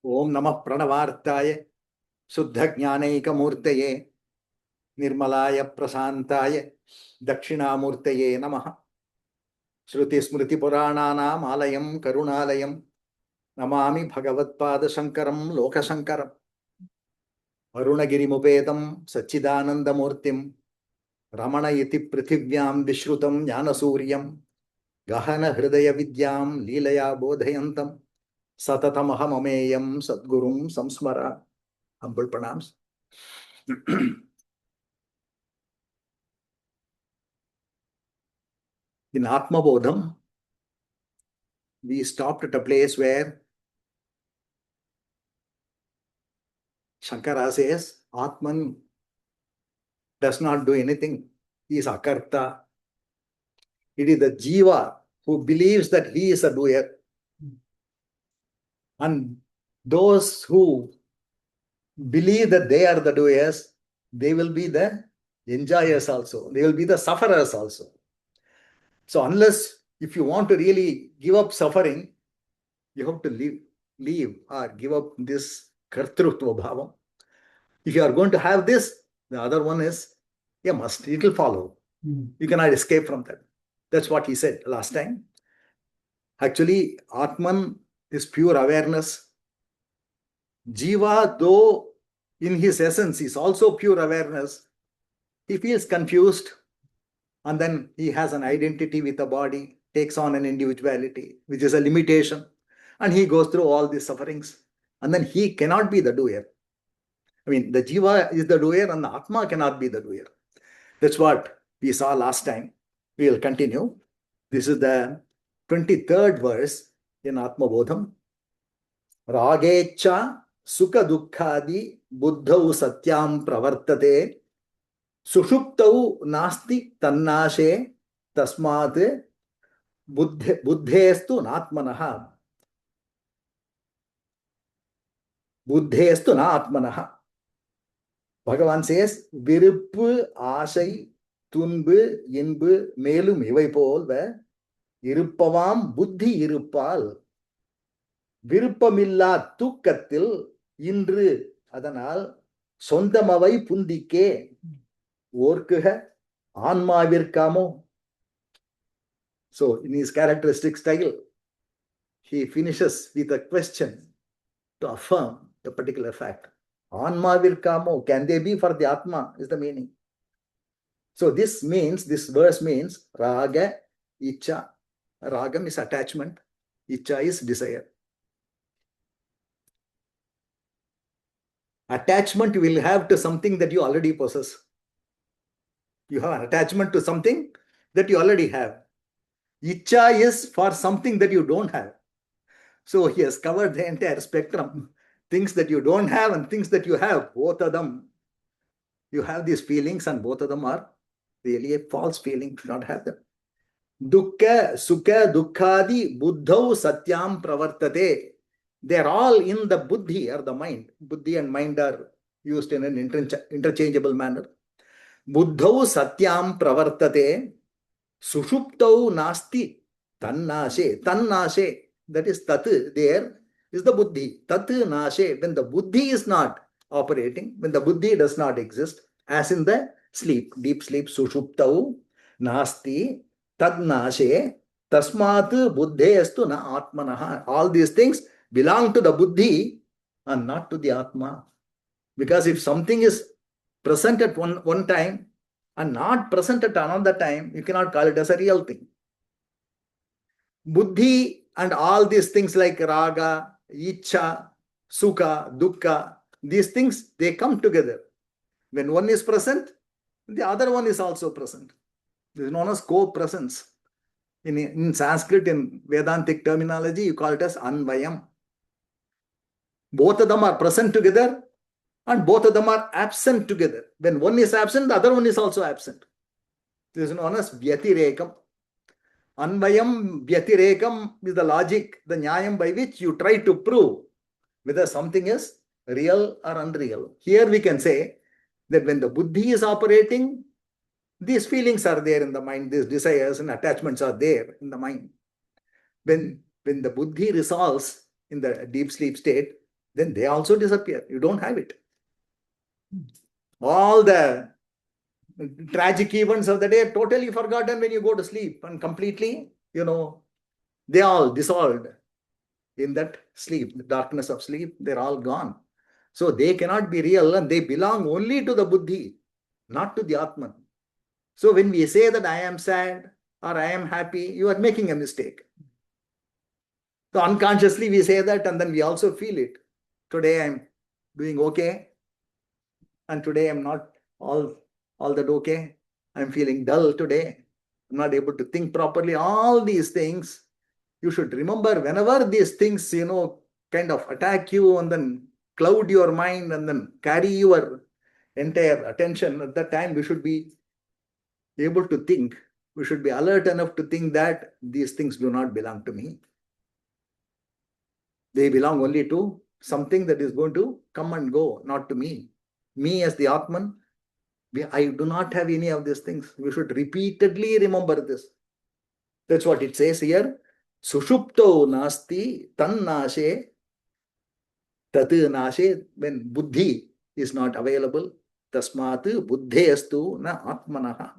Om Namah Pranavartaya Suddha Jnanaika Murtaye Nirmalaya Prasantaya Dakshinamurtaye Namaha Shruti Smriti Purananam Alayam Karunalayam Namami Bhagavatpada Shankaram Loka Shankaram Arunagiri Mupedam Sachidananda Murtim Ramana Iti Prithivyam Vishrutam Jnana Suryam Gahana Hridaya Vidyam Leelaya Bodhayantam Satatamaham Sadgurum Samsmara. Humble pranams. In Atma Bodham, we stopped at a place where Shankara says Atman does not do anything. He is Akarta. It is the Jiva who believes that he is a doer. And those who believe that they are the doers, they will be the enjoyers also. They will be the sufferers also. So unless, if you want to really give up suffering, you have to leave or give up this Kartrutva Bhavam. If you are going to have this, the other one is a must. It will follow. You cannot escape from that. That's what he said last time. Actually, Atman is pure awareness. Jiva, though in his essence is also pure awareness, he feels confused and then he has an identity with the body, takes on an individuality, which is a limitation, and he goes through all these sufferings. And then he cannot be the doer. I mean, the Jiva is the doer and the Atma cannot be the doer. That's what we saw last time. We will continue. This is the 23rd verse in Atma Bodham. Ragecha sukha dukkhadi buddhau satyam pravartate sushuptau nasti tannashe tasmat buddhestu natmanaha. Buddhestu natmanaha. Bhagavan says, Viruppu, Asai, Tunbu, Inbu, Melum, Ivai Polva, Irupavam, Buddhi Irupal, Virupamilla Tukkatil, Indru, Adanal, Sondamavai Pundike, Orkuha, Anma Virkamo. So, in his characteristic style, he finishes with a question to affirm a particular fact. Anma Virkamo, can they be for the Atma, is the meaning. So this verse means Raga, Icha. Ragam is attachment, Icha is desire. Attachment you will have to something that you already possess. You have an attachment to something that you already have. Icha is for something that you don't have. So he has covered the entire spectrum. Things that you don't have and things that you have, both of them. You have these feelings and both of them are really a false feeling. You should not have them. Dukkha, sukha, dukkhadi, buddhau, satyam, pravartate. They are all in the buddhi or the mind. Buddhi and mind are used in an interchangeable manner. Buddhau, satyam, pravartate. Sushuptau, nasti, tannashe. Tannashe, that is tat, there is the buddhi. Tat nashe, when the buddhi is not operating, when the buddhi does not exist, as in the sleep, deep sleep, sushuptau, nasti, tad nashe, tasmat buddheyastu na atmanaha. All these things belong to the buddhi and not to the atma. Because if something is present at one time and not present at another time, you cannot call it as a real thing. Buddhi and all these things like raga, icha, sukha, dukkha, these things, they come together. When one is present, the other one is also present. This is known as co-presence. In Sanskrit, in Vedantic terminology, you call it as anvayam. Both of them are present together and both of them are absent together. When one is absent, the other one is also absent. This is known as vyatirekam. Anvayam, vyatirekam is the logic, the nyayam by which you try to prove whether something is real or unreal. Here we can say that when the buddhi is operating, these feelings are there in the mind, these desires and attachments are there in the mind. When the buddhi resolves in the deep sleep state, then they also disappear. You don't have it. All the tragic events of the day are totally forgotten when you go to sleep, and completely, they all dissolved in that sleep, the darkness of sleep. They're all gone. So they cannot be real, and they belong only to the buddhi, not to the Atman. So when we say that I am sad or I am happy, you are making a mistake. So unconsciously we say that, and then we also feel it. Today I'm doing okay, and today I'm not all that okay. I'm feeling dull today. I'm not able to think properly. All these things, you should remember whenever these things, kind of attack you and then cloud your mind and then carry your entire attention. At that time, we should be able to think. We should be alert enough to think that these things do not belong to me. They belong only to something that is going to come and go, not to me. Me as the Atman, I do not have any of these things. We should repeatedly remember this. That's what it says here. Sushupto nasti tan nashe tat nashe. When buddhi is not available, tasmat buddheyastu na atmanaha.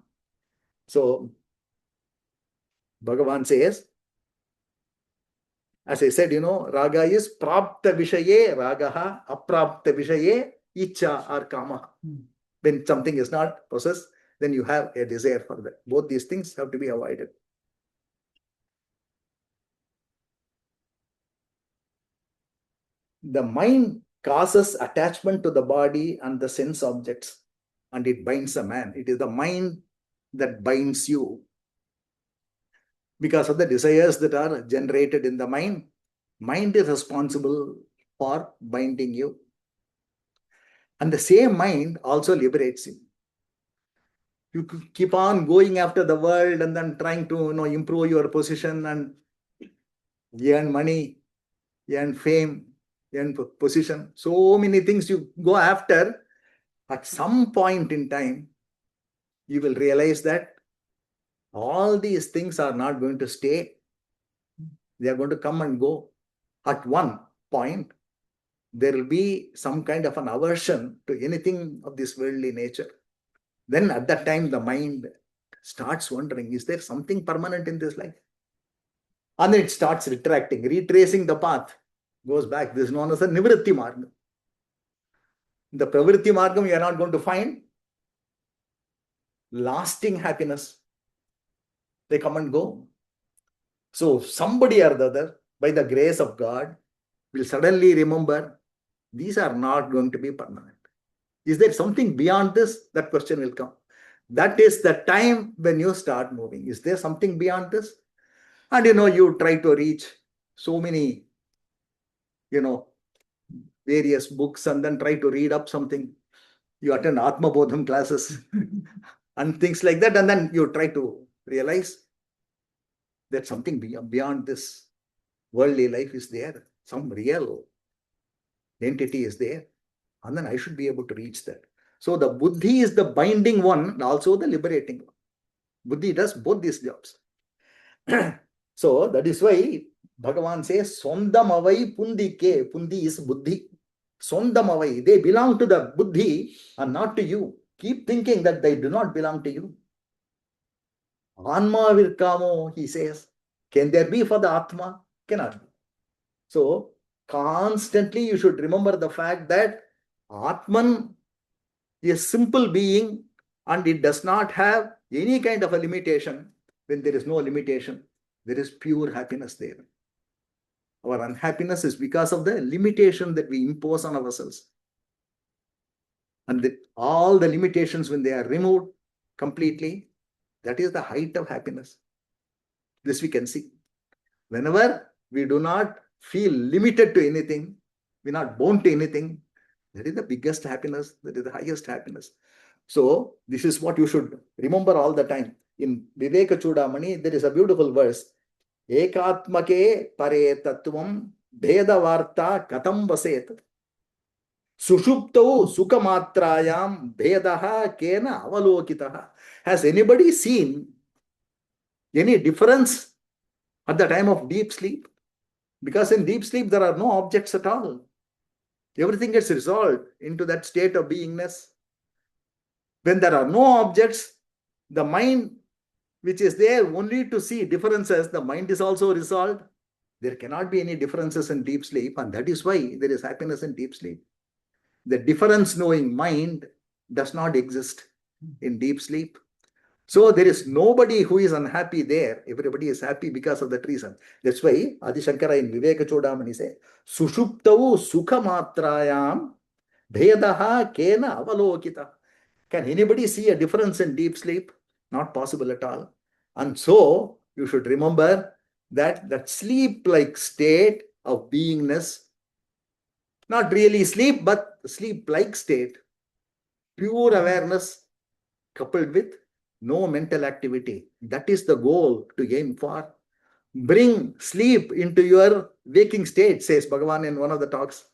So Bhagavan says, as I said, raga is prapta vishaye ragaha, aprapta vishaye icha or kama. When something is not possessed, then you have a desire for that. Both these things have to be avoided. The mind causes attachment to the body and the sense objects, and it binds a man. It is the mind that binds you. Because of the desires that are generated in the mind, mind is responsible for binding you. And the same mind also liberates you. You keep on going after the world and then trying to improve your position and earn money, earn fame, earn position. So many things you go after. At some point in time, you will realize that all these things are not going to stay. They are going to come and go. At one point, there will be some kind of an aversion to anything of this worldly nature. Then at that time, the mind starts wondering, is there something permanent in this life? And then it starts retracing the path, goes back. This is known as a nivritti margam. The pravritti margam, you are not going to find lasting happiness. They come and go. So somebody or the other, by the grace of God, will suddenly remember these are not going to be permanent. Is there something beyond this? That question will come. That is the time when you start moving. Is there something beyond this? And you try to reach so many, various books and then try to read up something. You attend Anma Bodham classes and things like that. And then you try to realize that something beyond this worldly life is there. Some real entity is there. And then I should be able to reach that. So the buddhi is the binding one and also the liberating one. Buddhi does both these jobs. So that is why Bhagavan says, Sondamavai pundike. Pundi is buddhi. Sondamavai. They belong to the buddhi and not to you. Keep thinking that they do not belong to you. Anma virkamo, he says. Can there be for the Atma? Cannot be. So constantly you should remember the fact that Atman is a simple being and it does not have any kind of a limitation. When there is no limitation, there is pure happiness there. Our unhappiness is because of the limitation that we impose on ourselves. And all the limitations, when they are removed completely, that is the height of happiness. This we can see. Whenever we do not feel limited to anything, we're not bound to anything, that is the biggest happiness, that is the highest happiness. So this is what you should remember all the time. In Viveka Chudamani, there is a beautiful verse. Ekatmake pare tattvam bhedavarta katam vaset. Sushupto sukamatrayam bhedaha kena avalokitaha. Has anybody seen any difference at the time of deep sleep? Because in deep sleep, there are no objects at all. Everything gets resolved into that state of beingness. When there are no objects, the mind, which is there only to see differences, the mind is also resolved. There cannot be any differences in deep sleep, and that is why there is happiness in deep sleep. The difference knowing mind does not exist in deep sleep. So there is nobody who is unhappy there. Everybody is happy because of that reason. That's why Adi Shankara in Viveka Chodamani says, Sushuptau Sukha Bhedaha Kena Avalokita. Can anybody see a difference in deep sleep? Not possible at all. And so you should remember that sleep-like state of beingness, not really sleep, but sleep-like state, pure awareness coupled with no mental activity. That is the goal to aim for. Bring sleep into your waking state, says Bhagavan in one of the talks.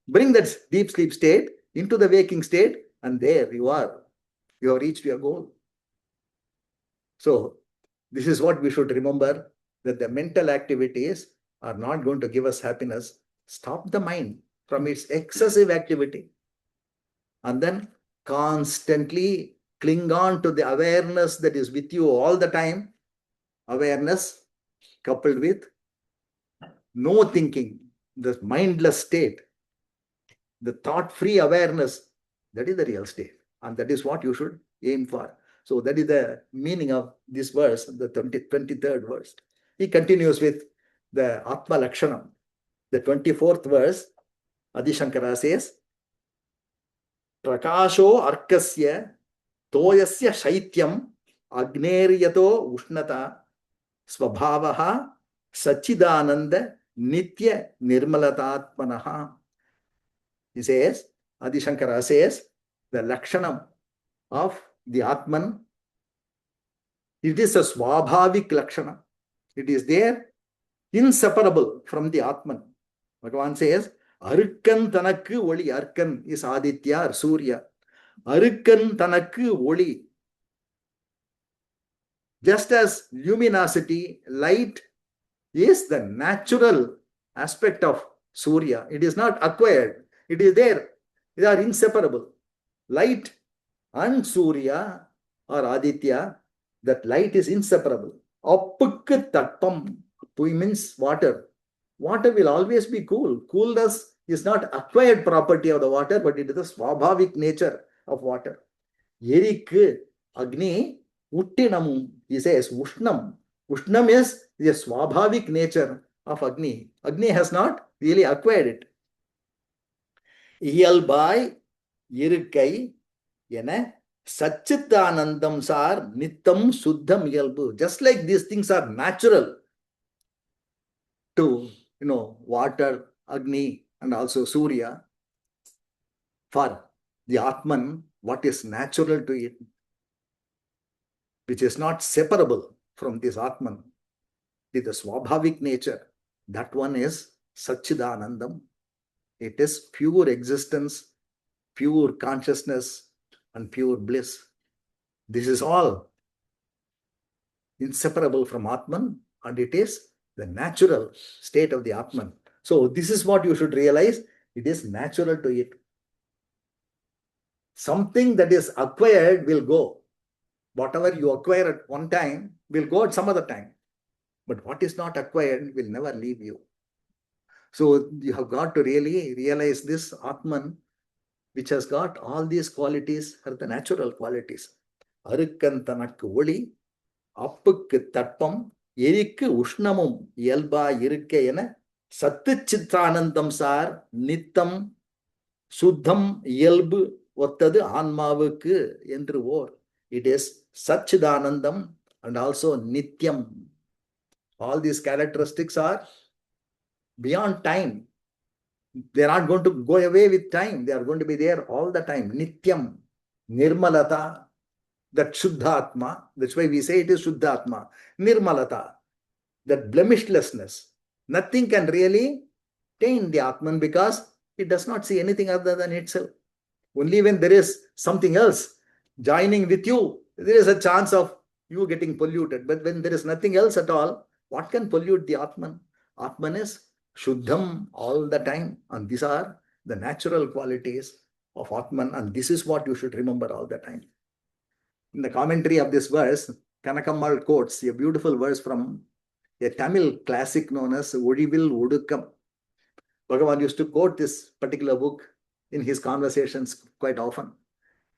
Bring that deep sleep state into the waking state, and there you are. You have reached your goal. So this is what we should remember, that the mental activities are not going to give us happiness. Stop the mind from its excessive activity. And then constantly cling on to the awareness that is with you all the time. Awareness coupled with no thinking, the mindless state, the thought-free awareness, that is the real state. And that is what you should aim for. So that is the meaning of this verse, the 23rd verse. He continues with the Atma Lakshanam. The 24th verse, Adi Shankara says, Prakasho Arkasya Toyasya Shaityam Agneryato Ushnata Svabhavaha Sachidananda Nitya Nirmalatatmanaha. He says, Adi Shankara says, the Lakshanam of the Atman, it is a Swabhavik Lakshana. It is there, inseparable from the Atman. Bhagavan says, Arukkan Tanakku Oli. Arkan is Aditya or Surya. Arukkan Tanakku Oli. Just as luminosity, light is the natural aspect of Surya. It is not acquired. It is there. They are inseparable. Light and Surya or Aditya, that light is inseparable. Appukku Tatpam means water. Water will always be cool. Coolness is not acquired property of the water, but it is the swabhavik nature of water. Yerikku Agni Uttinam, he says Ushnam. Ushnam is the swabhavik nature of Agni. Agni has not really acquired it. Iyalbai Irukkai Yena Satchitanandam Sar Nittam Suddham Iyalbu. Just like these things are natural to water, Agni, and also Surya, for the Atman, what is natural to it, which is not separable from this Atman, with the Swabhavik nature, that one is Satchidanandam. It is pure existence, pure consciousness, and pure bliss. This is all inseparable from Atman, and it is the natural state of the Atman. So this is what you should realize. It is natural to it. Something that is acquired will go. Whatever you acquire at one time will go at some other time. But what is not acquired will never leave you. So you have got to really realize this Atman, which has got all these qualities, are the natural qualities. Arukkan Tanakku Oli, Appukku Tatpam, Erikku Ushnamum, Yalba Irukke Ena, Satchitanandam Sar, Nittam, Suddham, Yalbu, Ottadu Anmavukku Endru Vor. It is Satchidanandam and also Nityam. All these characteristics are beyond time. They are not going to go away with time. They are going to be there all the time. Nityam, Nirmalata, that Shuddhatma. That's why we say it is Shuddhatma. Nirmalata, that blemishlessness. Nothing can really taint the Atman because it does not see anything other than itself. Only when there is something else joining with you, there is a chance of you getting polluted. But when there is nothing else at all, what can pollute the Atman? Atman is Shuddham all the time. And these are the natural qualities of Atman, and this is what you should remember all the time. In the commentary of this verse, Kanakammal quotes a beautiful verse from a Tamil classic known as Odivil Odukam. Bhagavan used to quote this particular book in his conversations quite often.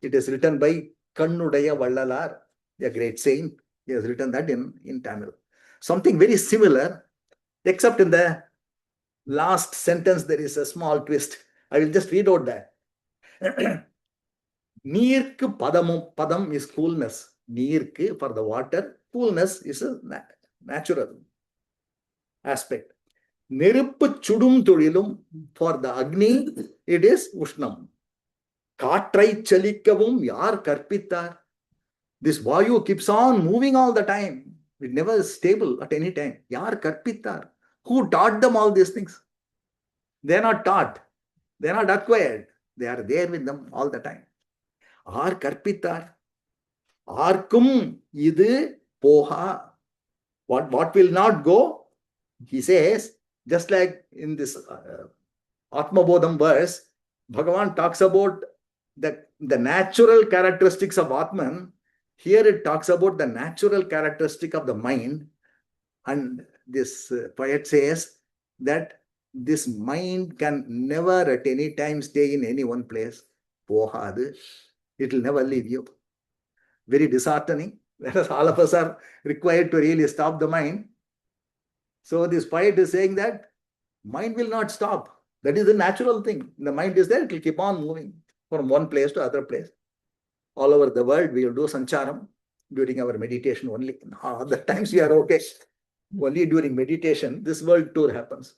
It is written by Kannudaya Vallalar, a great saint. He has written that in Tamil. Something very similar, except in the last sentence, there is a small twist. I will just read out that. Neerku padamum, padam is coolness. Neerku for the water, coolness is a natural aspect. Niruppu chudum tolilum, for the Agni, it is Ushnam. Kaatrai chalikavum yar karpittar. This Vayu keeps on moving all the time. It never is stable at any time. Yar karpittar. Who taught them all these things? They are not taught. They are not acquired. They are there with them all the time. Ar karpittar. Arkum idu poha. What will not go? He says, just like in this Anma Bodham verse, Bhagavan talks about the natural characteristics of Atman. Here it talks about the natural characteristic of the mind. And this poet says that this mind can never at any time stay in any one place. Pohadu. It will never leave you. Very disheartening. Whereas all of us are required to really stop the mind. So this poet is saying that mind will not stop. That is the natural thing. The mind is there, it will keep on moving from one place to other place. All over the world, we will do sancharam during our meditation only. Other times we are okay. Only during meditation, this world tour happens.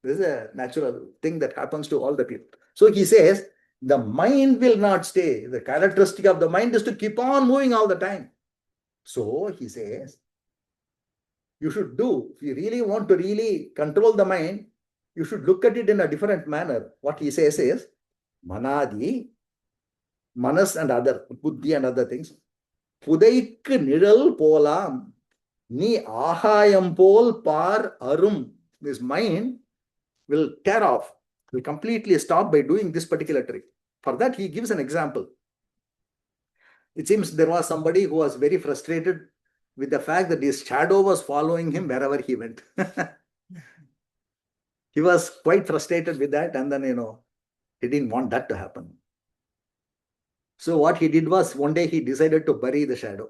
This is a natural thing that happens to all the people. So he says, the mind will not stay. The characteristic of the mind is to keep on moving all the time. So he says, you should do, if you really want to really control the mind, you should look at it in a different manner. What he says is, Manadi, Manas and other, Buddhi and other things, Pudaik Nidal Polam, Ni Ahayam Pol Par Arum. This mind will tear off, will completely stop by doing this particular trick. For that, he gives an example. It seems there was somebody who was very frustrated with the fact that his shadow was following him wherever he went. He was quite frustrated with that, and then, he didn't want that to happen. So what he did was, one day he decided to bury the shadow.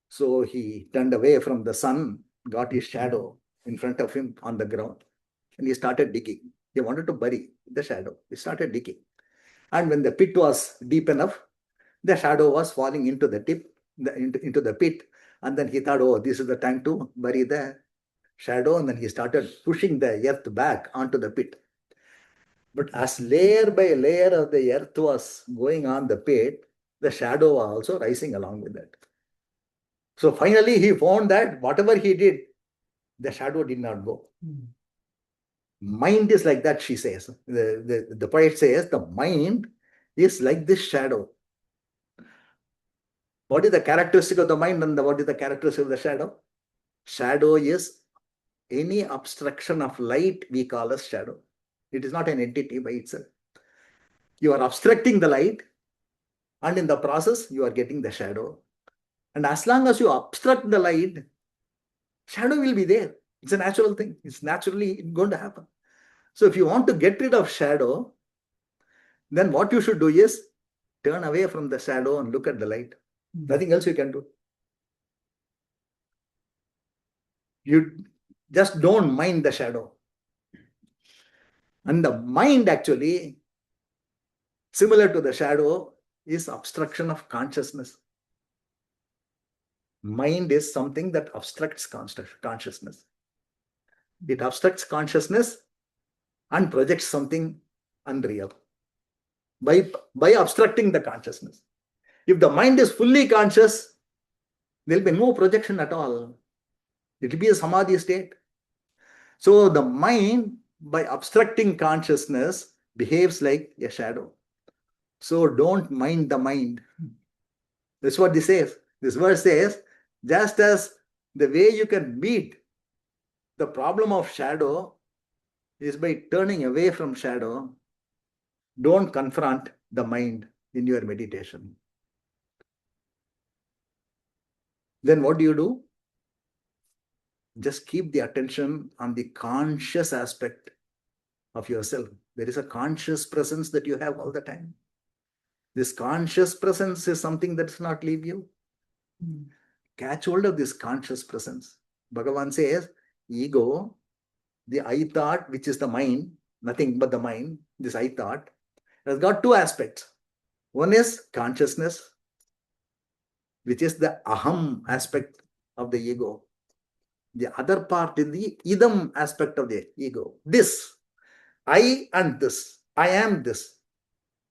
So he turned away from the sun, got his shadow in front of him on the ground, and he started digging. He wanted to bury the shadow. He started digging. And when the pit was deep enough, the shadow was falling into the into the pit. And then he thought, oh, this is the time to bury the shadow. And then he started pushing the earth back onto the pit. But as layer by layer of the earth was going on the pit, the shadow was also rising along with that. So finally he found that whatever he did, the shadow did not go. Mind is like that, she says. The poet says the mind is like this shadow. What is the characteristic of the mind and what is the characteristic of the shadow? Shadow is any obstruction of light we call as shadow. It is not an entity by itself. You are obstructing the light, and in the process, you are getting the shadow. And as long as you obstruct the light, shadow will be there. It's a natural thing. It's naturally going to happen. So if you want to get rid of shadow, then what you should do is turn away from the shadow and look at the light. Nothing else you can do. You just don't mind the shadow. And the mind actually, similar to the shadow, is obstruction of consciousness. Mind is something that obstructs consciousness. It obstructs consciousness and projects something unreal by obstructing the consciousness. If the mind is fully conscious, there will be no projection at all. It will be a samadhi state. So the mind, by obstructing consciousness, behaves like a shadow. So don't mind the mind. That's what this says. This verse says, just as the way you can meet the problem of shadow is by turning away from shadow. Don't confront the mind in your meditation. Then what do? Just keep the attention on the conscious aspect of yourself. There is a conscious presence that you have all the time. This conscious presence is something that does not leave you. Catch hold of this conscious presence. Bhagavan says, ego, the I thought, which is the mind, nothing but the mind, this I thought, has got two aspects. One is consciousness, which is the aham aspect of the ego. The other part is the idam aspect of the ego. This, I and this, I am this.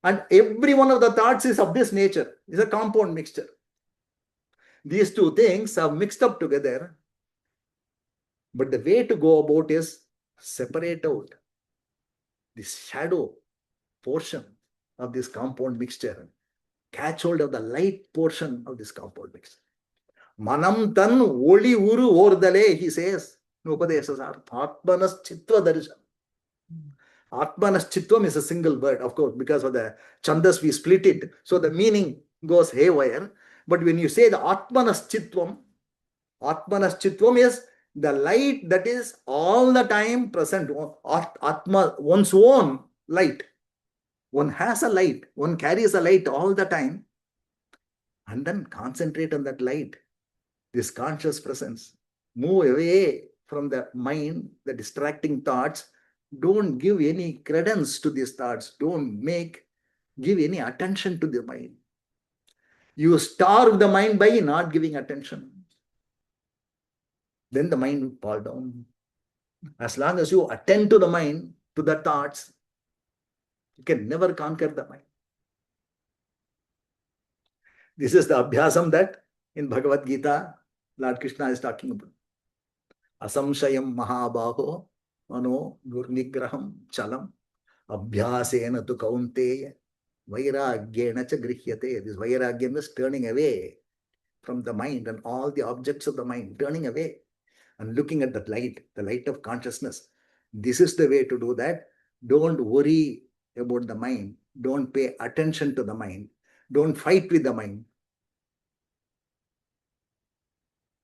And every one of the thoughts is of this nature, is a compound mixture. These two things have mixed up together. But the way to go about is separate out this shadow portion of this compound mixture. Catch hold of the light portion of this compound mixture. Manam tan oli uru ordale, he says. Upadesasar. Atmanas chitva darshan. Atmanas chitvam is a single word, of course, because of the chandas we split it. So the meaning goes haywire. But when you say the Atmanas chitvam is the light that is all the time present. Atma, one's own light. One has a light. One carries a light all the time. And then concentrate on that light. This conscious presence. Move away from the mind, the distracting thoughts. Don't give any credence to these thoughts. Don't give any attention to the mind. You starve the mind by not giving attention. Then the mind will fall down. As long as you attend to the mind, to the thoughts, you can never conquer the mind. This is the abhyasam that in Bhagavad Gita, Lord Krishna is talking about. Asamshayam mahabaho mano gurnigraham chalam abhyasena tu kaunteya vairagyena cha grihyate. This vairagyam is turning away from the mind and all the objects of the mind, turning away and looking at that light, the light of consciousness. This is the way to do that. Don't worry about the mind. Don't pay attention to the mind. Don't fight with the mind.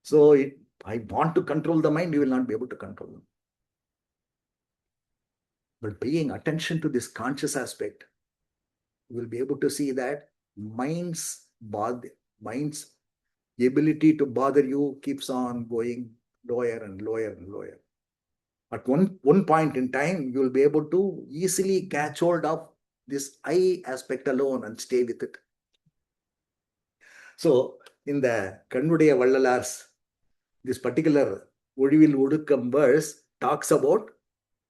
So I want to control the mind, you will not be able to control them. But paying attention to this conscious aspect, you will be able to see that mind's ability to bother you keeps on going lower and lower and lower. At one point in time, you will be able to easily catch hold of this I aspect alone and stay with it. So, in the Kannudaya Vallalar's, this particular Odivil Udukam verse talks about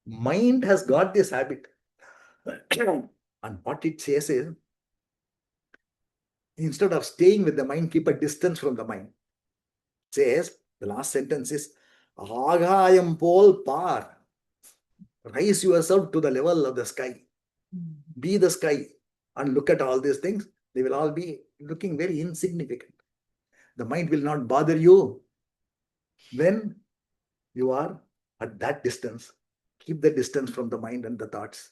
mind has got this habit. And what it says is, instead of staying with the mind, keep a distance from the mind. It says, the last sentence is, Agayam pol par. Raise yourself to the level of the sky. Be the sky. And look at all these things. They will all be looking very insignificant. The mind will not bother you when you are at that distance. Keep the distance from the mind and the thoughts.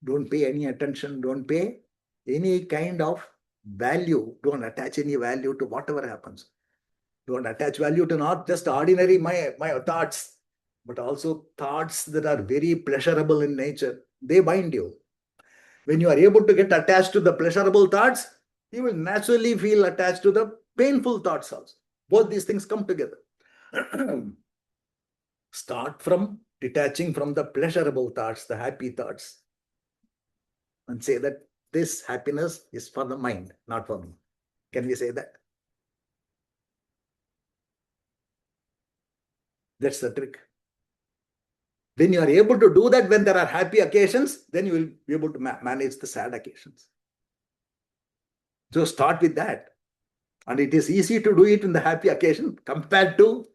Don't pay any attention. Don't pay any kind of value. Don't attach any value to whatever happens. Don't attach value to not just ordinary my thoughts, but also thoughts that are very pleasurable in nature. They bind you. When you are able to get attached to the pleasurable thoughts, you will naturally feel attached to the painful thoughts also. Both these things come together. Start from detaching from the pleasurable thoughts, the happy thoughts, and say that this happiness is for the mind, not for me. Can we say that? That's the trick. When you are able to do that when there are happy occasions, then you will be able to manage the sad occasions. So start with that. And it is easy to do it in the happy occasion compared to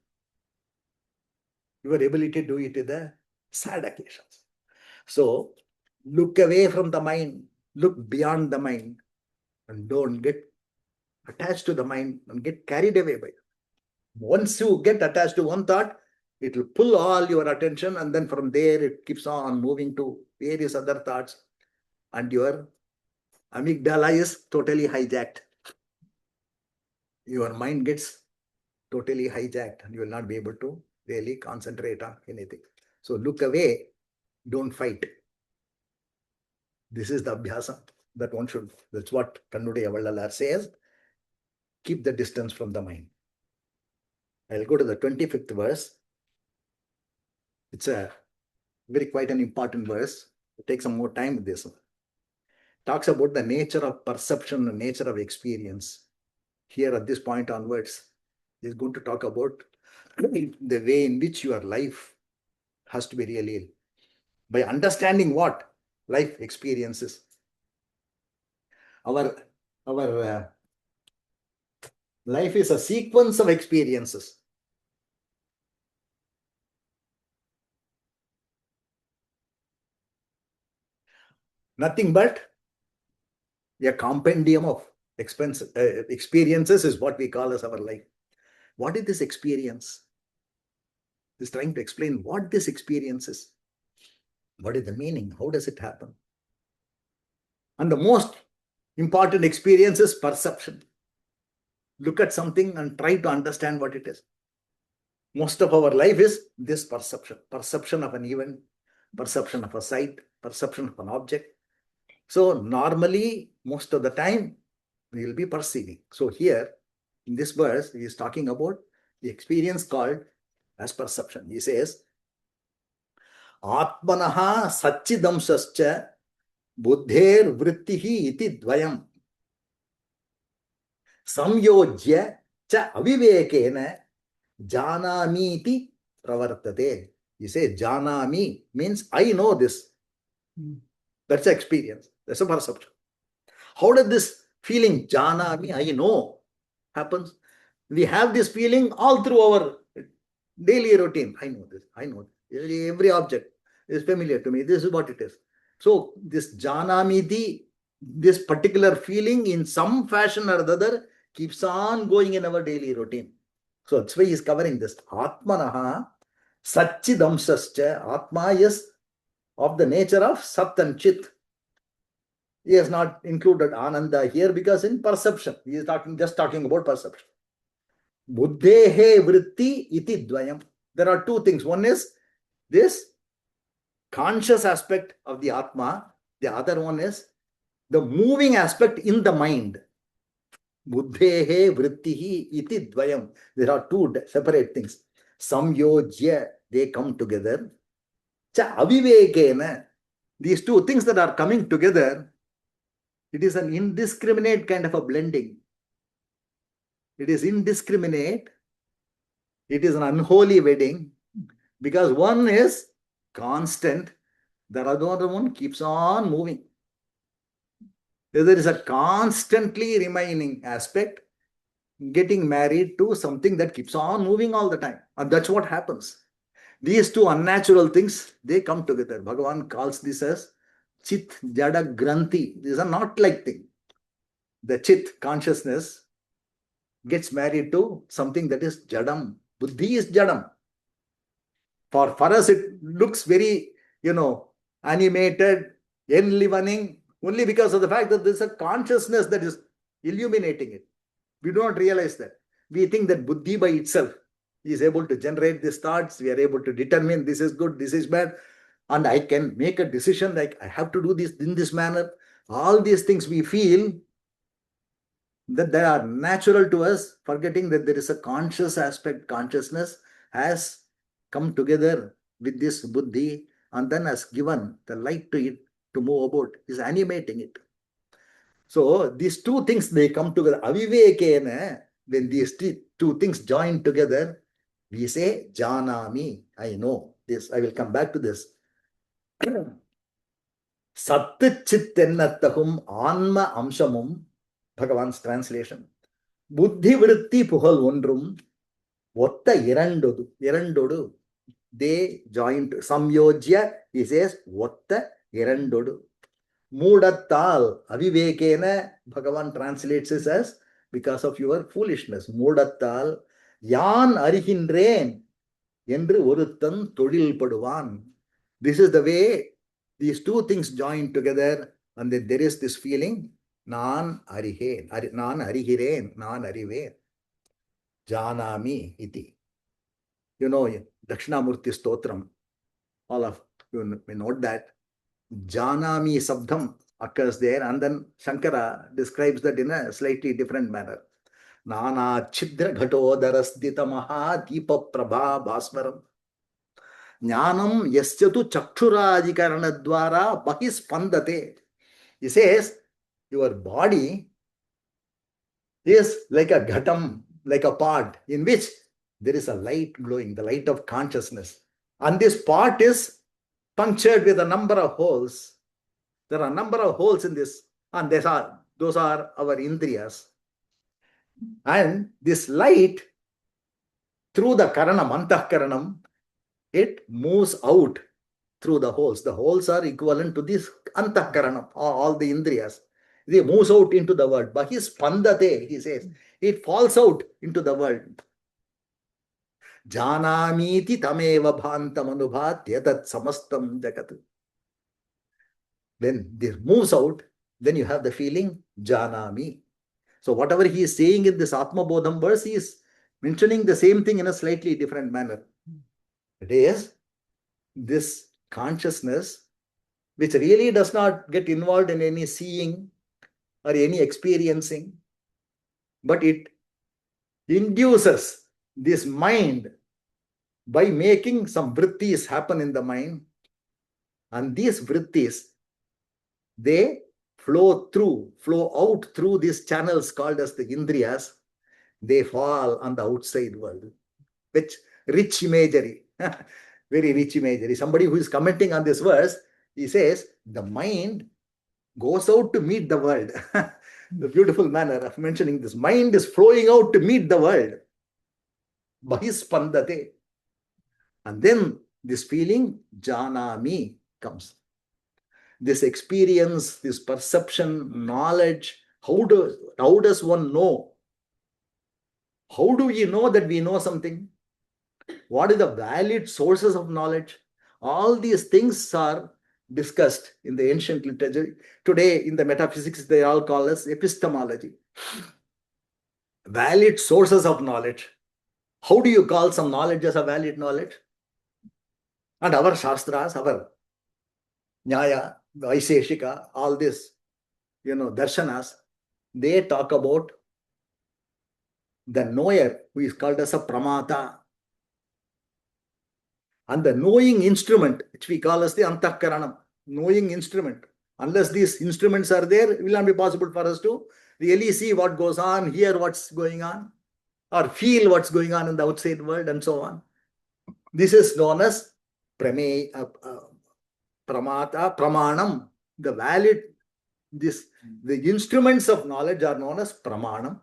your ability to do it in the sad occasions. So look away from the mind, look beyond the mind, and don't get attached to the mind and get carried away by it. Once you get attached to one thought, It will pull all your attention, and then from there it keeps on moving to various other thoughts, and your amygdala is totally hijacked. Your mind gets totally hijacked, and you will not be able to really concentrate on anything. So look away, don't fight. This is the abhyasa that one should. That's what Kannudaya Vallalar says. Keep the distance from the mind. I'll go to the 25th verse. It's a very quite an important verse. We'll take some more time with this. Talks about the nature of perception and nature of experience. Here at this point onwards, is going to talk about the way in which your life has to be really, by understanding what life experiences. Our life is a sequence of experiences. Nothing but a compendium of experiences is what we call as our life. What is this experience? Is trying to explain what this experience is. What is the meaning? How does it happen? And the most important experience is perception. Look at something and try to understand what it is. Most of our life is this perception. Perception of an event, perception of a sight, perception of an object. So normally, most of the time, we will be perceiving. So here, in this verse, he is talking about the experience called as perception. He says, Atmanaha Satchidamsascha Buddher Vrittihi iti dvayam Samyojya cha avivekena janamiti pravartate. He says, janami means I know this. That's the experience. That's a perception. How does this feeling, janami, I know, happens? We have this feeling all through our daily routine. I know this. I know this. Every object is familiar to me. This is what it is. So this janamiti, this particular feeling in some fashion or the other keeps on going in our daily routine. So that's why he's covering this. Atmanaha Satchidamsascha. Atma is of the nature of Sat and Chit. He has not included Ananda here because in perception, he is just talking about perception. Buddhehe vritti iti dvayam. There are two things. One is this conscious aspect of the Atma. The other one is the moving aspect in the mind. Buddhehe vrittihi iti dvayam. There are two separate things. Samyojya, they come together. Cha avivekena. These two things that are coming together, it is an indiscriminate kind of a blending. It is indiscriminate. It is an unholy wedding because one is constant, the other one keeps on moving. There is a constantly remaining aspect, getting married to something that keeps on moving all the time. And that's what happens. These two unnatural things, they come together. Bhagavan calls this as Chit Jada Granthi. These are not like thing. The Chit, consciousness, gets married to something that is Jadam. Buddhi is Jadam. For us, it looks very, animated, enlivening, only because of the fact that there's a consciousness that is illuminating it. We do not realize that. We think that Buddhi by itself is able to generate these thoughts. We are able to determine this is good, this is bad. And I can make a decision like I have to do this in this manner. All these things we feel that they are natural to us, forgetting that there is a conscious aspect. Consciousness has come together with this buddhi and then has given the light to it to move about, is animating it. So these two things, they come together. Avivekena, when these two things join together, we say janami, I know this. I will come back to this. Sat Chit Ennatthagum Anma Amshamum, Bhagavan's translation. Buddhi Vritti Puhal Ondrum, Otta Irandodu. They joined. Samyojya, he says, Otta Irandodu. Mudattal, Avivekena, Bhagavan translates this as because of your foolishness. Mudattal, Yan Arihindren. என்று ஒருத்தன் தொழில் படுவான். This is the way these two things join together, and then there is this feeling, நான் அறிகேன், நான் அறிகிறேன், நான் அறிவேன். Janami iti. You know, Dakshinamurti Stotram, all of you may note that Janami Sabdam occurs there, and then Shankara describes that in a slightly different manner. Nana Chidra Ghatodharasdita Maha Deepa Prabha Bhasmaram Jnanam Yasyatu Chakshuradikarana Dwara Bahispandate. He says, your body is like a ghatam, like a pot in which there is a light glowing, the light of consciousness. And this pot is punctured with a number of holes. There are a number of holes in this, and those are our indriyas. And this light, through the karanam, antahkaranam, it moves out through the holes. The holes are equivalent to this antahkaranam, all the indriyas. It moves out into the world. Bahispandate, he says. It falls out into the world. Janamiti tameva bhantam anubhat yatat samastam jagat. When this moves out, then you have the feeling Janami. So whatever he is saying in this Atma Bodham verse, he is mentioning the same thing in a slightly different manner. It is this consciousness which really does not get involved in any seeing or any experiencing, but it induces this mind by making some vrittis happen in the mind, and these vrittis, they flow out through these channels called as the indriyas. They fall on the outside world, which rich imagery, very rich imagery. Somebody who is commenting on this verse, he says, the mind goes out to meet the world. The beautiful manner of mentioning this. Mind is flowing out to meet the world. Bahispandate. And then this feeling, Janami, comes. This experience, this perception, knowledge, how does one know? How do we know that we know something? What are the valid sources of knowledge? All these things are discussed in the ancient literature. Today, in the metaphysics, they all call us epistemology. Valid sources of knowledge. How do you call some knowledge as a valid knowledge? And our Shastras, our Nyaya, Vaiseshika, all this, darshanas, they talk about the knower who is called as a pramata. And the knowing instrument, which we call as the antahkaranam, knowing instrument. Unless these instruments are there, it will not be possible for us to really see what goes on, hear what's going on, or feel what's going on in the outside world, and so on. This is known as pramata, pramanam. The valid, the instruments of knowledge are known as pramanam.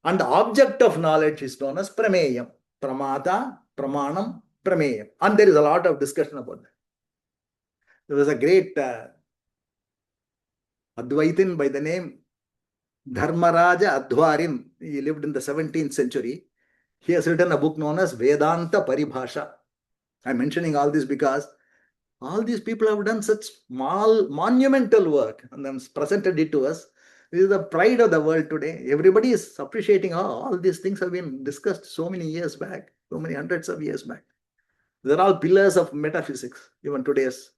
And the object of knowledge is known as prameyam. Pramata, pramanam, prameyam. And there is a lot of discussion about that. There was a great Advaitin by the name Dharmaraja Adhwarin. He lived in the 17th century. He has written a book known as Vedanta Paribhasha. I'm mentioning all this because all these people have done such monumental work and then presented it to us. This is the pride of the world today. Everybody is appreciating all these things have been discussed so many years back, so many hundreds of years back. They're all pillars of metaphysics, even today's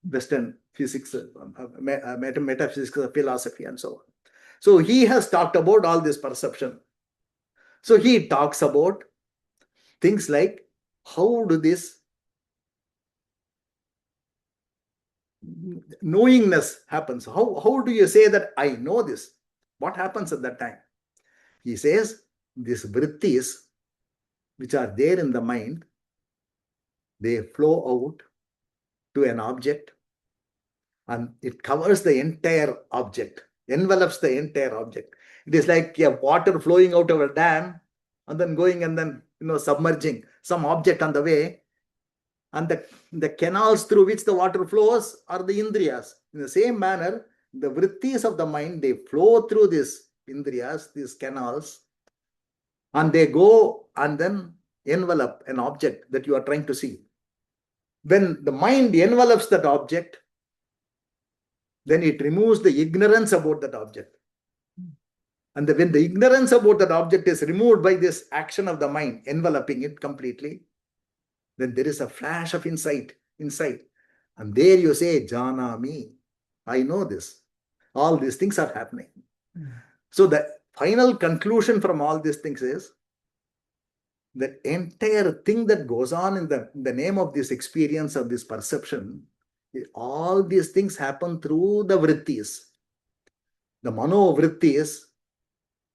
Western physics, metaphysics, philosophy, and so on. So he has talked about all this perception. So he talks about things like how do this knowingness happens. How do you say that I know this? What happens at that time? He says these vrittis which are there in the mind, they flow out to an object and it covers the entire object, envelops the entire object. It is like water flowing out of a dam and then going and then submerging some object on the way. And the canals through which the water flows are the indriyas. In the same manner, the vrittis of the mind, they flow through these indriyas, these canals, and they go and then envelop an object that you are trying to see. When the mind envelops that object, then it removes the ignorance about that object. And when the ignorance about that object is removed by this action of the mind, enveloping it completely, then there is a flash of insight. And there you say, Janami, I know this. All these things are happening. So the final conclusion from all these things is that entire thing that goes on in the name of this experience of this perception, all these things happen through the vrittis. The mano vrittis,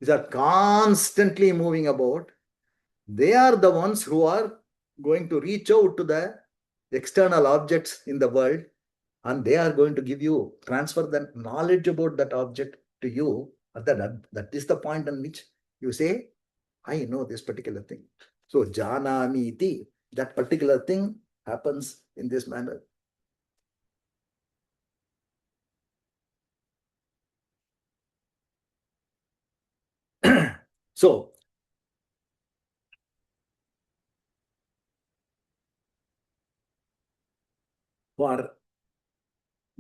which are constantly moving about, they are the ones who are going to reach out to the external objects in the world, and they are going to transfer the knowledge about that object to you. That is the point on which you say, I know this particular thing. So janami iti, that particular thing happens in this manner. So for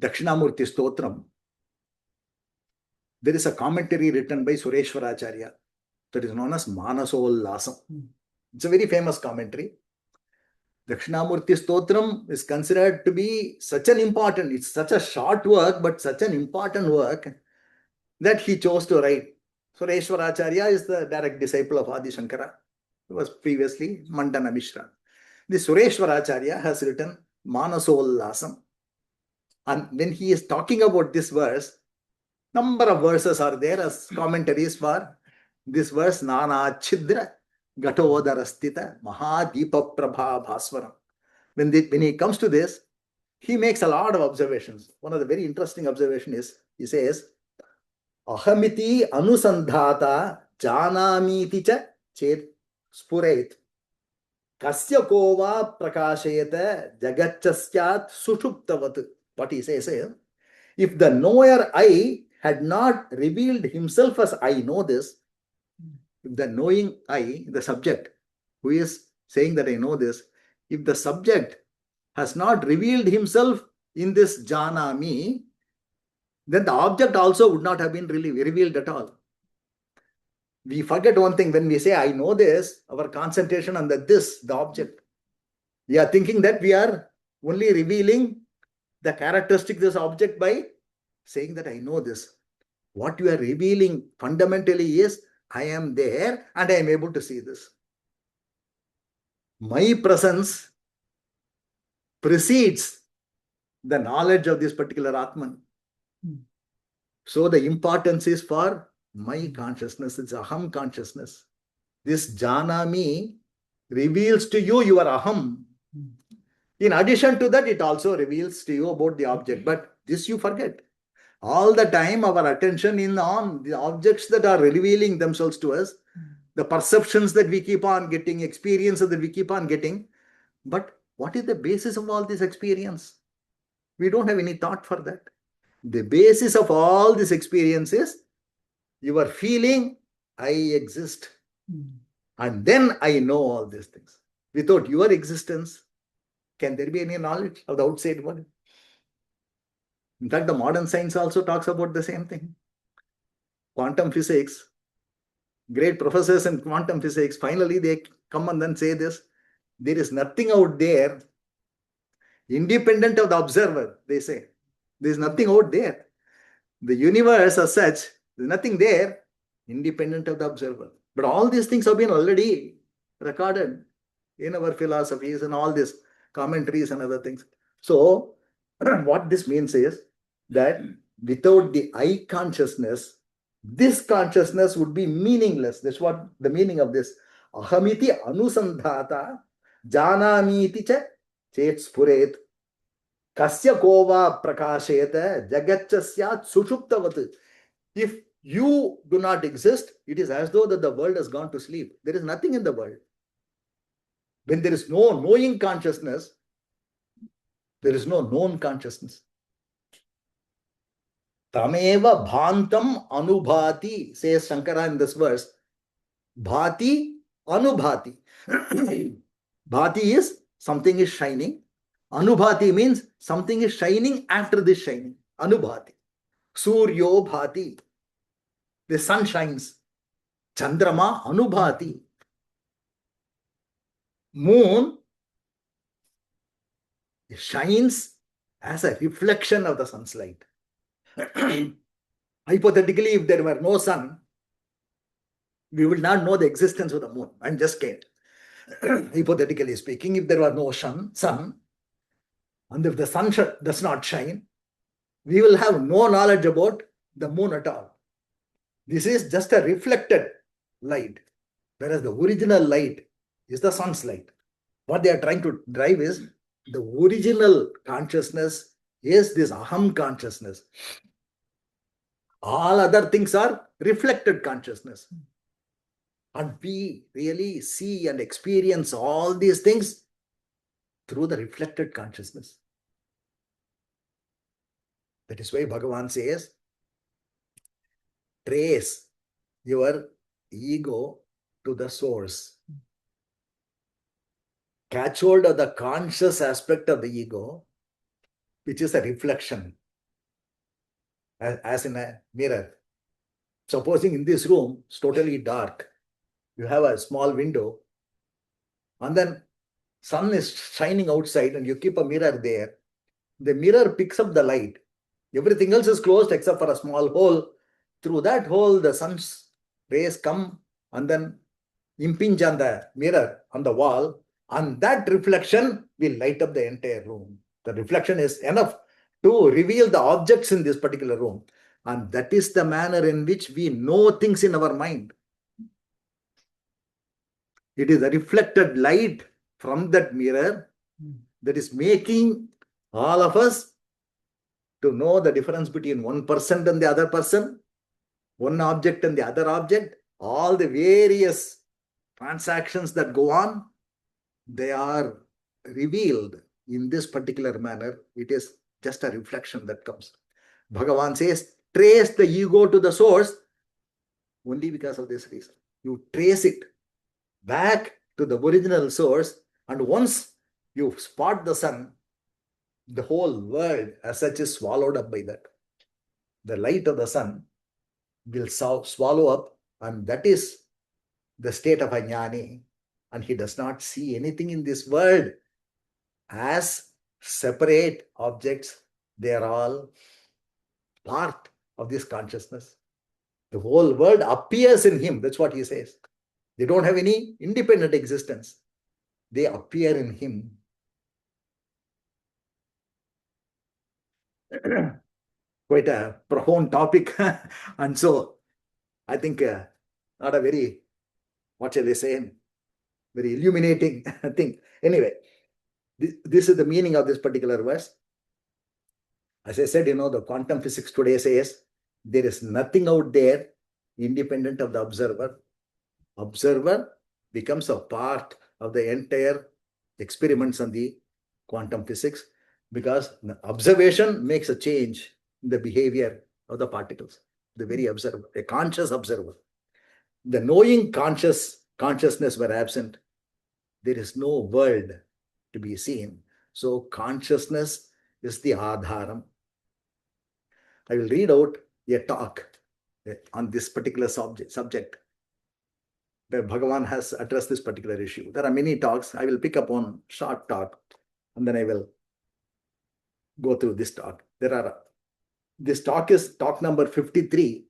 Dakshinamurti Stotram, there is a commentary written by Sureshwaracharya that is known as Manasollasam. It's a very famous commentary. Dakshinamurti Stotram is considered to be such an important, it's such a short work, but such an important work that he chose to write. Sureshwaracharya is the direct disciple of Adi Shankara. He was previously Mandana Mishra. The Sureshwaracharya has written Manasollasam. And when he is talking about this verse, number of verses are there as commentaries for this verse, Nana Chidra Gatodarastita Mahadeepa Prabha Bhaswaram. When he comes to this, he makes a lot of observations. One of the very interesting observations is, he says, Ahamiti anusandhata janamiti cha chet spureit kasya kova prakashayata jagachasyat sushuptavat. What he says is, if the knower I had not revealed himself as I know this, if the knowing I, the subject who is saying that I know this, if the subject has not revealed himself in this janami, then the object also would not have been really revealed at all. We forget one thing when we say I know this, our concentration on the object. We are thinking that we are only revealing the characteristic of this object by saying that I know this. What you are revealing fundamentally is I am there and I am able to see this. My presence precedes the knowledge of this particular Atman. So the importance is for my consciousness, it's Aham consciousness. This Janami reveals to you your Aham. In addition to that, it also reveals to you about the object, but this you forget. All the time our attention is on the objects that are revealing themselves to us, the perceptions that we keep on getting, experiences that we keep on getting. But what is the basis of all this experience? We don't have any thought for that. The basis of all this experience is your feeling, I exist. And then I know all these things. Without your existence, can there be any knowledge of the outside world? In fact, the modern science also talks about the same thing. Quantum physics, great professors in quantum physics, finally they come and then say this, there is nothing out there independent of the observer, they say. There is nothing out there. The universe as such, there is nothing there independent of the observer. But all these things have been already recorded in our philosophies and all these commentaries and other things. So, what this means is that without the I consciousness, this consciousness would be meaningless. That's what the meaning of this. Ahamiti anusandhata janamiti cha chet spuret kasya kova prakasheta jagachasyat sushuptavat. If you do not exist, it is as though that the world has gone to sleep. There is nothing in the world. When there is no knowing consciousness, there is no known consciousness. Tameva bhantam anubhati, says Shankara in this verse. Bhati anubhati. Bhati is something is shining. Anubhati means something is shining after this shining. Anubhati. Suryo bhati. The sun shines. Chandrama anubhati. Moon shines as a reflection of the sun's light. Hypothetically, if there were no sun, we will not know the existence of the moon. I'm just kidding. Hypothetically speaking, if there were no sun, and if the sun does not shine, we will have no knowledge about the moon at all. This is just a reflected light, whereas the original light is the sun's light. What they are trying to drive is the original consciousness is this aham consciousness. All other things are reflected consciousness. And we really see and experience all these things through the reflected consciousness. That is why Bhagavan says, trace your ego to the source. Catch hold of the conscious aspect of the ego, which is a reflection, as in a mirror. Supposing in this room, it's totally dark. You have a small window, and then sun is shining outside, and you keep a mirror there. The mirror picks up the light. Everything else is closed except for a small hole. Through that hole, the sun's rays come and then impinge on the mirror, on the wall, and that reflection will light up the entire room. The reflection is enough to reveal the objects in this particular room. And that is the manner in which we know things in our mind. It is a reflected light from that mirror that is making all of us to know the difference between one person and the other person, one object and the other object, all the various transactions that go on, they are revealed in this particular manner. It is just a reflection that comes. Bhagavan says, trace the ego to the source only because of this reason. You trace it back to the original source, and once you spot the sun, the whole world as such is swallowed up by that. The light of the sun will swallow up, and that is the state of a jnani, and he does not see anything in this world as separate objects. They are all part of this consciousness. The whole world appears in him. That's what he says. They don't have any independent existence. They appear in him. Quite a profound topic. And so I think not a very, what shall I say, very illuminating thing. Anyway, this is the meaning of this particular verse. As I said, the quantum physics today says there is nothing out there independent of the observer. Observer becomes a part of the entire experiments on the quantum physics, because the observation makes a change in the behavior of the particles. The very observer, a conscious observer. The knowing consciousness were absent. There is no world to be seen. So consciousness is the adharam. I will read out a talk on this particular subject where Bhagavan has addressed this particular issue. There are many talks. I will pick up one short talk and then I will go through this talk. This talk is talk number 53.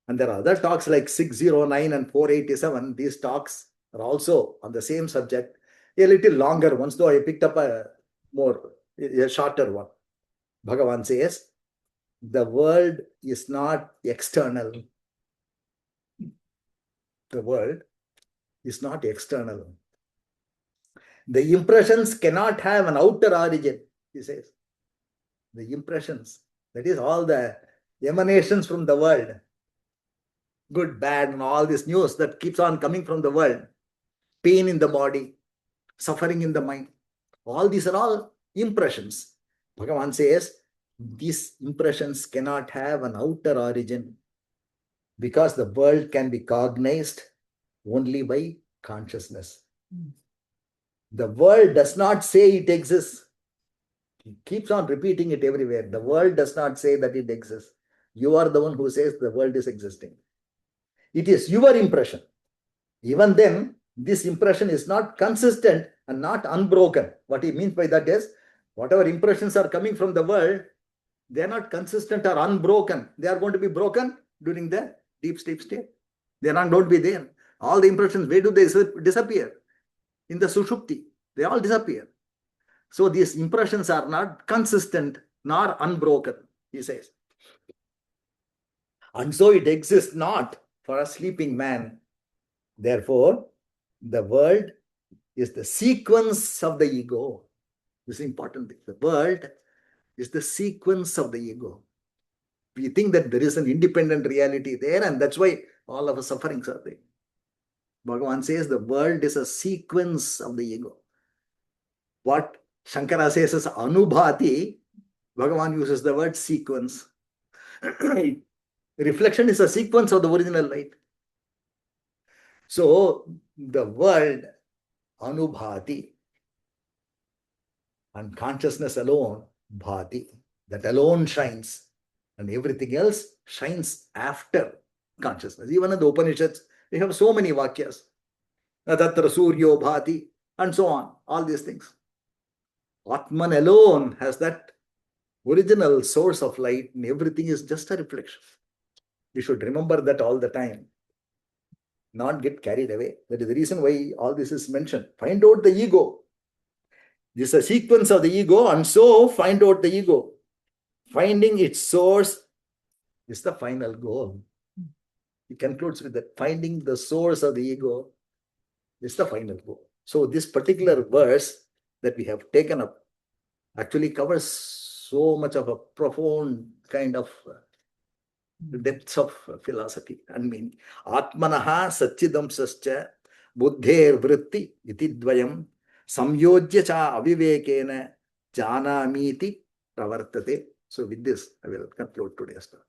And there are other talks like 609 and 487. These talks are also on the same subject, a little longer ones, though I picked up a shorter one. Bhagavan says, the world is not external. The world is not external. The impressions cannot have an outer origin, he says. The impressions, that is all the emanations from the world, good, bad, and all this news that keeps on coming from the world, pain in the body, suffering in the mind, all these are all impressions. Bhagavan says, these impressions cannot have an outer origin because the world can be cognized only by consciousness. The world does not say it exists. He keeps on repeating it everywhere. The world does not say that it exists. You are the one who says the world is existing. It is your impression. Even then, this impression is not consistent and not unbroken. What he means by that is, whatever impressions are coming from the world, they are not consistent or unbroken. They are going to be broken during the deep sleep state. They are not going to be there. All the impressions, where do they disappear? In the sushupti. They all disappear. So these impressions are not consistent nor unbroken, he says. And so it exists not for a sleeping man. Therefore, the world is the sequence of the ego. This is important thing. The world is the sequence of the ego. We think that there is an independent reality there, and that's why all of our sufferings are there. Bhagavan says the world is a sequence of the ego. What Shankara says is anubhati, Bhagavan uses the word sequence. Reflection is a sequence of the original light. So the world, anubhati, and consciousness alone, bhati, that alone shines, and everything else shines after consciousness. Even in the Upanishads, we have so many vakyas. Tatra suryo bhati, and so on, all these things. Atman alone has that original source of light, and everything is just a reflection. We should remember that all the time, not get carried away. That is the reason why all this is mentioned. Find out the ego. This is a sequence of the ego, and so find out the ego. Finding its source is the final goal. He concludes with that. Finding the source of the ego is the final goal. So this particular verse that we have taken up actually covers so much of a profound kind of depths of philosophy and meaning. Atmanaha satchidamsascha buddher vritti iti dvayam samyojya cha avivekena janamiti pravartate. So with this, I will conclude today's talk.